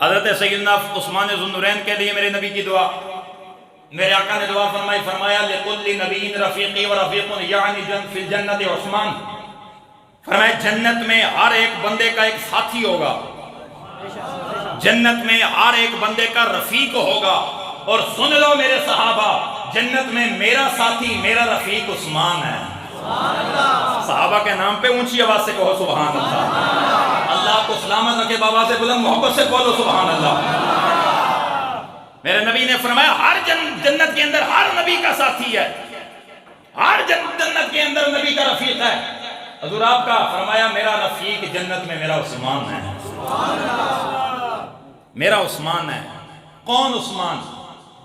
حضرت سیدنا عثمان ذو النورین کے لیے میرے نبی کی دعا، میرے آقا نے دعا فرمائی، فرمایا لِكُلِّ نَبِيٍّ رَفِيقِي وَرَفِيقٌ یعنی فِی الْجَنَّةِ عثمان، فرمایا جنت میں ہر ایک بندے کا ایک ساتھی ہوگا، جنت میں ہر ایک بندے کا رفیق ہوگا، اور سن لو میرے صحابہ، جنت میں میرا ساتھی میرا رفیق عثمان ہے۔ صحابہ کے نام پہ اونچی آواز سے کہو سبحان اللہ، اللہ کو سلامت رکھے، بابا سے بلند محبت سے بولو سبحان اللہ۔ میرے نبی نے فرمایا ہر جنت کے اندر ہر نبی کا ساتھی ہے، ہر جنت کے اندر نبی کا رفیق ہے۔ حضور آپ کا فرمایا میرا رفیق جنت میں میرا عثمان ہے، میرا عثمان ہے۔ کون عثمان؟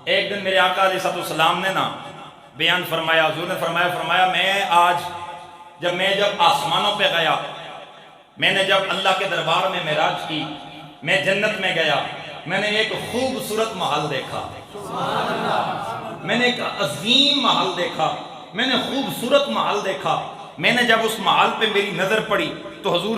ایک دن میرے آقا علیہ السلام نے نا بیان فرمایا، حضور نے فرمایا میں آج جب آسمانوں پہ گیا، میں نے جب اللہ کے دربار میں معراج کی، میں جنت میں گیا، میں نے ایک خوبصورت محل دیکھا، میں نے ایک عظیم محل دیکھا، میں نے خوبصورت محل دیکھا۔ میں نے جب اس محل پہ میری نظر پڑی تو حضور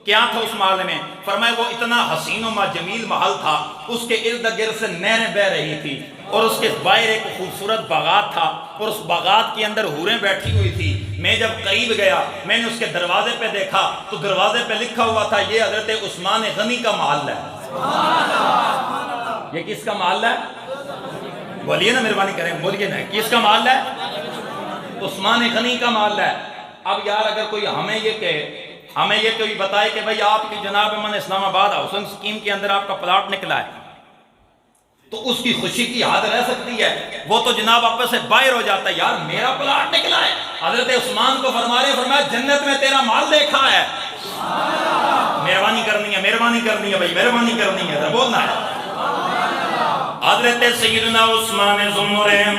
کیا تھا اس محل میں؟ فرمایا وہ اتنا حسین و جمیل محل تھا، اس کے ارد گرد سے نہریں بہ رہی تھی، اور اس کے باہر ایک خوبصورت باغات تھا، اور اس باغات کے اندر حوریں بیٹھی ہوئی تھی۔ میں جب قریب گیا میں نے اس کے دروازے پہ دیکھا تو دروازے پہ لکھا ہوا تھا یہ حضرت عثمان غنی کا محل ہے۔ یہ کس کا محل ہے؟ بولیے نا، مہربانی کریں بولیے نا، کس کا محل ہے؟ عثمان غنی کا محل ہے۔ اب یار اگر کوئی ہمیں یہ کوئی بتائے کہ بھئی آپ کی جناب من اسلام آباد ہاؤسنگ سکیم کے اندر آپ کا پلاٹ نکلا ہے، تو اس کی خوشی کی حد رہ سکتی ہے؟ وہ تو جناب آپ سے باہر ہو جاتا ہے، یار میرا پلاٹ نکلا ہے۔ حضرت عثمان کو فرمایا جنت میں تیرا مال دیکھا ہے۔ مہربانی کرنی ہے بھائی، مہربانی کرنی ہے، بولنا ہے۔ حضرت سیدنا عثمان ذو النورین،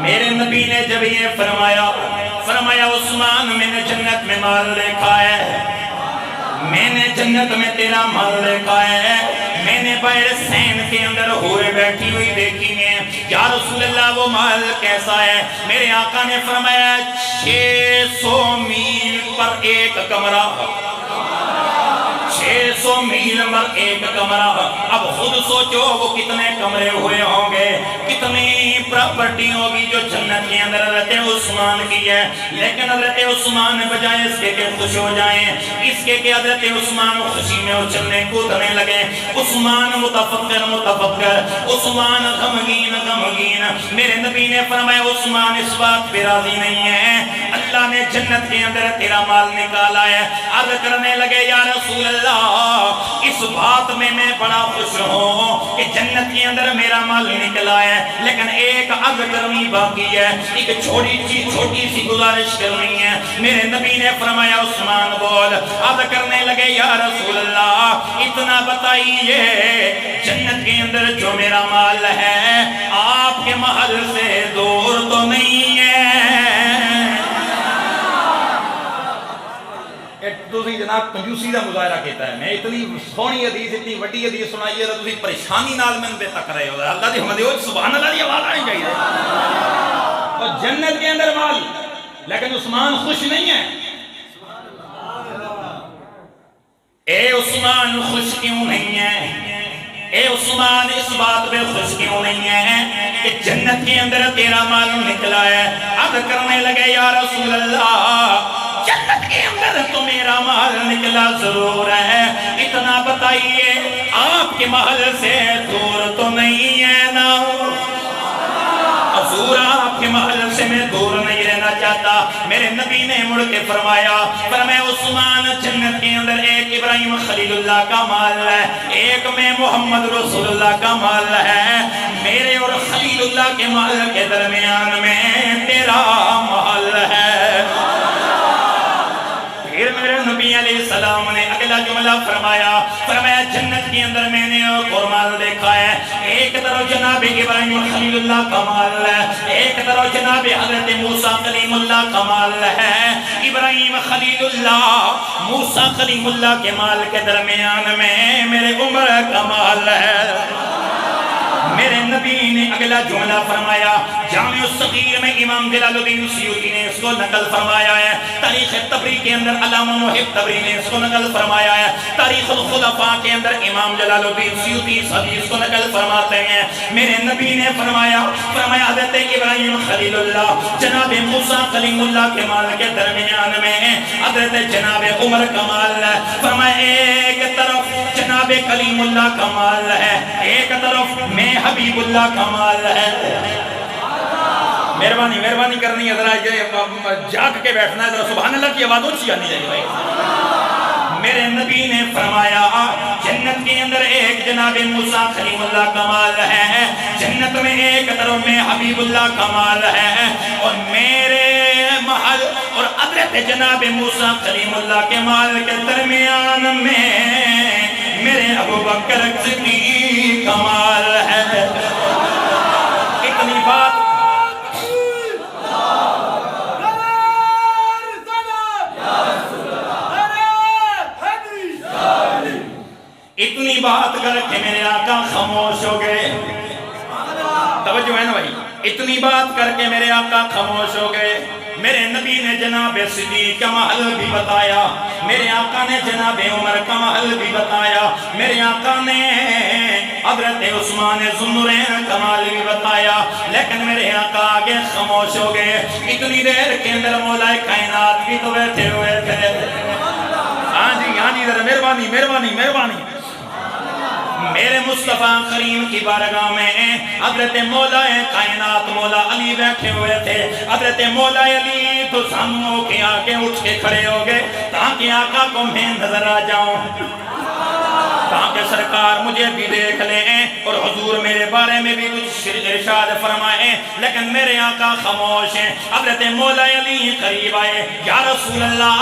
میرے نبی نے جب یہ فرمایا عثمان میں نے جنت میں مال دیکھا ہے، میں نے جنت میں تیرا مال دیکھا ہے، میں نے باہر سین کے اندر ہوئے بیٹھی ہوئی دیکھی ہیں، یا رسول اللہ وہ مال کیسا ہے؟ میرے آقا نے فرمایا 600 میل پر ایک کمرہ، 600 میل پر ایک کمرہ۔ اب خود سوچو وہ کتنے کمرے ہوئے ہوں گے، کتنی پراپرٹی ہوگی جو جنت کے اندر حضرت عثمان کی ہے۔ لیکن حضرت عثمان بجائے اس کے کہ خوش ہو جائیں، اس کے کہ حضرت عثمان خوشی میں اچھلنے کودنے لگے، عثمان متفکر، عثمان غمگین۔ میرے نبی نے فرمایا عثمان اس بات پہ راضی نہیں ہے، اللہ نے جنت کے اندر تیرا مال نکالا ہے۔ عرض کرنے لگے یا رسول اللہ اس بات میں بڑا خوش ہوں کہ جنت کے اندر میرا مال نکلا ہے، لیکن ایک عرض کرنی باقی ہے، ایک چھوٹی سی گزارش کرنی ہے۔ میرے نبی نے فرمایا عثمان بول۔ عرض کرنے لگے یا رسول اللہ اتنا بتائیے جنت کے اندر جو میرا مال ہے آپ کے محل سے دور تو نہیں ہے؟ تسی جناب کنجوسی دا مظاہرہ کیتا ہے، میں اتنی سونی حدیث اتنی وڈی حدیث سنائی ہے، تسی پریشانی نال میں بے تک رہے ہو، اللہ دی حمد ہے، سبحان اللہ دی آواز آنی چاہیے۔ اور جنت کے اندر مال، لیکن عثمان خوش نہیں ہے۔ اے عثمان خوش کیوں نہیں ہے؟ اے عثمان اس بات پہ خوش کیوں نہیں ہے کہ جنت کے اندر تیرا مال نکلا ہے؟ عرض کرنے لگے یا رسول اللہ جنت کے اندر تو میرا مال نکلا ضرور ہے، اتنا بتائیے آپ کے محل سے دور تو نہیں ہے نا؟ حضور آپ کے محل سے میں دور نہیں رہنا چاہتا۔ میرے نبی نے مڑ کے فرمایا عثمان جنت کے اندر ایک ابراہیم خلیل اللہ کا مال ہے، ایک میں محمد رسول اللہ کا مال ہے، میرے اور خلیل اللہ کے مال کے درمیان میں تیرا مال ہے۔ پھر میرے نبی علیہ السلام نے اگلا جملہ فرمایا جنت کے اندر میں نے اور مال دیکھا ہے، ایک طرف جناب ابراہیم خلیل اللہ کا مال ہے، ایک طرف جناب حضرت موسیٰ کلیم اللہ کا مال ہے۔ ابراہیم خلیل اللہ موسیٰ کلیم اللہ کے مال کے درمیان میں میرے عمر کا مال ہے، میرے نبی نے اگلا جملہ فرمایا، جامع الصغیر میں امام جلال الدین سیوطی نے اس کو نقل فرمایا ہے، تاریخ طبری کے اندر علامہ محب طبری نے اس کو نقل فرمایا ہے، تاریخ الخلفاء کے اندر امام جلال الدین سیوطی اس حدیث کو نقل فرماتے ہیں۔ میرے نبی نے فرمایا حضرت ابراہیم خلیل اللہ جناب موسیٰ کلیم اللہ کے مال کے درمیان میں حضرت جناب عمر کمال ہے، فرمایا ایک طرف جناب کلیم اللہ کمال ہے، ایک طرف میں حبیب اللہ کمال ہے۔ مہربانی کرنی ہے، ذرا جاگ کے بیٹھنا ہے، ذرا سبحان اللہ کی آواز اونچی آنی چاہیے بھائی۔ میرے نبی نے فرمایا جنت کے اندر ایک جناب موسیٰ کلیم اللہ کمال ہے، جنت میں ایک طرف میں حبیب اللہ کمال ہے، اور میرے محل اور حضرت جناب موسیٰ کلیم اللہ کے مال کے درمیان میں میرے ابو بکر صدیق کمال ہے۔ اتنی بات اتنی بات کر کے میرے آقا خاموش ہو گئے۔ توجہ ہے نا بھائی، اتنی بات کر کے میرے آقا خاموش ہو گئے۔ میرے نبی نے جناب صدیق کا محل بھی بتایا، میرے آقا نے جناب عمر کا محل بھی بتایا، میرے آقا نے حضرت عثمان ذوالنورین کا محل بھی بتایا، لیکن میرے آقا آگے خاموش ہو گئے۔ اتنی دیر کے اندر مولا کائنات بھی تو بیٹھے ہوئے تھے۔ ہاں جی ذرا مہربانی میرے مصطفیٰ کریم کی بارگاہ میں حضرت مولا کائنات مولا علی بیٹھے ہوئے تھے۔ حضرت مولا علی تو ساموں کے آگے اٹھ کے کھڑے ہو گئے تاکہ آقا کو میں نظر آ جاؤں، تاکہ سرکار مجھے بھی دیکھ لیں اور حضور میرے بارے میں بھی کچھ ارشاد فرمائیں، لیکن میرے آقا خاموش ہیں۔ حضرت مولا علی قریب آئے، یا رسول اللہ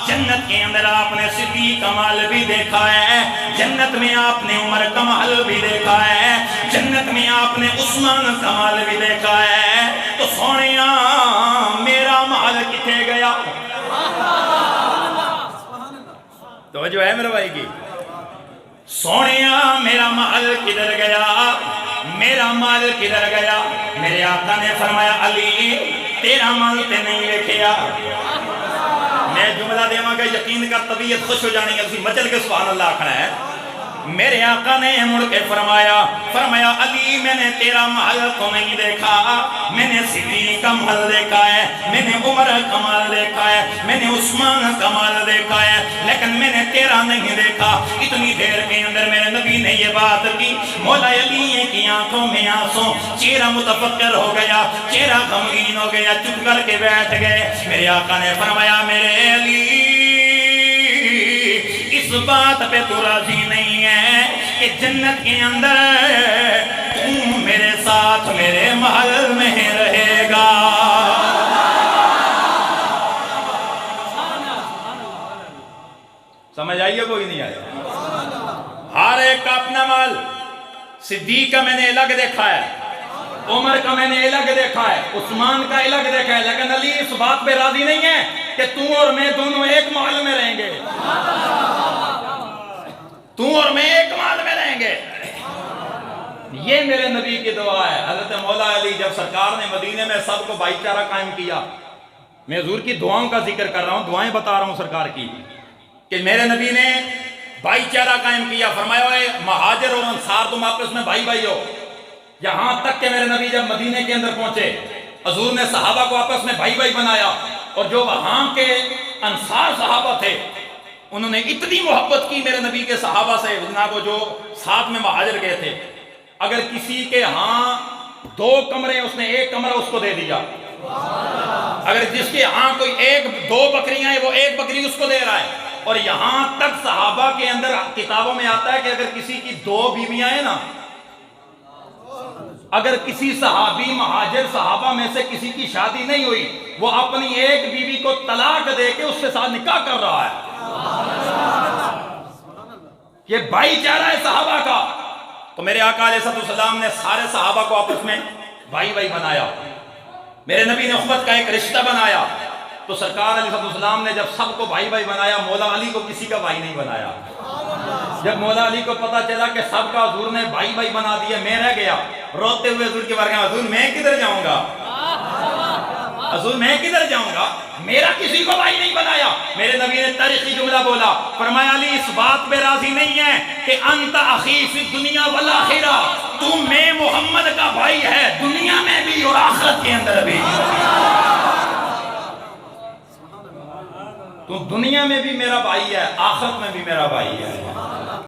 جنت کے اندر آپ نے صدیق کمال بھی دیکھا ہے، جنت میں آپ نے عمر کمال بھی دیکھا ہے، جنت میں آپ نے عثمان کمال بھی دیکھا ہے، تو سونیا میرا محل کتے گیا؟ توجہ ہے میرے بھائی کی؟ سونیا میرا محل کدھر گیا؟ میرا مال کدھر گیا؟ میرے آقا نے فرمایا علی تیرا مال تے نہیں لکھیا۔ میں جملہ دیواں گا یقین کر طبیعت خوش ہو جانی ہے، مچل کے سبحان اللہ کھڑا ہے۔ میرے آقا نے مڑ کے فرمایا علی میں نے تیرا محل کو نہیں دیکھا، میں نے صدیق کا محل دیکھا ہے، میں نے عمر کا محل دیکھا ہے، میں نے عثمان کا محل دیکھا ہے، لیکن میں نے تیرا نہیں دیکھا۔ اتنی دیر کے اندر میرے نبی نے یہ بات کی، مولا علی کی آنکھوں میں آنسوں، چہرہ متفکر ہو گیا، چہرہ غمگین ہو گیا، چپ کر کے بیٹھ گئے۔ میرے آقا نے فرمایا میرے علی اس بات پہ تو راضی نہیں ہے کہ جنت کے اندر تم میرے ساتھ میرے محل میں رہے گا؟ سمجھ آئیے کوئی نہیں آیا؟ ہر ایک کا اپنا مال، صدیق کا میں نے الگ دیکھا ہے، عمر کا میں نے الگ دیکھا ہے، عثمان کا الگ دیکھا ہے، لیکن علی اس بات پہ راضی نہیں ہے کہ تو اور میں دونوں ایک محل میں رہیں گے، تو اور میں ایک محل میں رہیں گے۔ یہ میرے نبی کی دعا ہے۔ حضرت مولا علی جب سرکار نے مدینے میں سب کو بھائی چارہ قائم کیا، میں حضور کی دعاؤں کا ذکر کر رہا ہوں، دعائیں بتا رہا ہوں سرکار کی، کہ میرے نبی نے بھائی چارہ قائم کیا، فرمایا ہوئے مہاجر اور انصار تم آپس میں بھائی بھائی ہو۔ یہاں تک کہ میرے نبی جب مدینے کے اندر پہنچے، حضور نے صحابہ کو آپس میں بھائی بھائی بنایا، اور جو وہاں کے انصار صحابہ تھے انہوں نے اتنی محبت کی میرے نبی کے صحابہ سے، جناب جو ساتھ میں مہاجر گئے تھے، اگر کسی کے ہاں 2 کمرے اس نے 1 کمرہ اس کو دے دیا، اگر جس کے ہاں کوئی 2 بکریاں ہیں وہ 1 بکری اس کو دے رہا ہے، اور یہاں تک صحابہ کے اندر کتابوں میں آتا ہے کہ اگر کسی کی 2 بیویاں ہیں نا، اگر کسی صحابی مہاجر صحابہ میں سے کسی کی شادی نہیں ہوئی، وہ اپنی 1 بیوی کو طلاق دے کے اس سے ساتھ نکاح کر رہا ہے۔ یہ بھائی چارہ ہے صحابہ کا۔ تو میرے آقا علیہ السلام نے سارے صحابہ کو آپس میں بھائی بھائی بنایا، میرے نبی نے اخوت کا ایک رشتہ بنایا۔ تو سرکار علیہ السلام نے جب سب کو بھائی بھائی بنایا، مولا علی کو کسی کا بھائی نہیں بنایا۔ جب مولا علی کو پتا چلا کہ سب کا حضور نے بھائی بھائی بنا دیا، میں رہ گیا، روتے ہوئے حضور کے بارگاہ میں، حضور میں کدھر جاؤں گا، حضور میں کدھر جاؤں گا، میرا کسی کو بھائی نہیں بنایا۔ میرے نبی نے تاریخی جملہ بولا، فرمایا علی اس بات پہ راضی نہیں ہے کہ انت اخی فی دنیا والآخرہ، تو میں محمد کا بھائی ہے دنیا میں بھی اور آخرت کے اندر بھی، تو دنیا میں بھی میرا بھائی ہے، آخرت میں بھی میرا بھائی ہے۔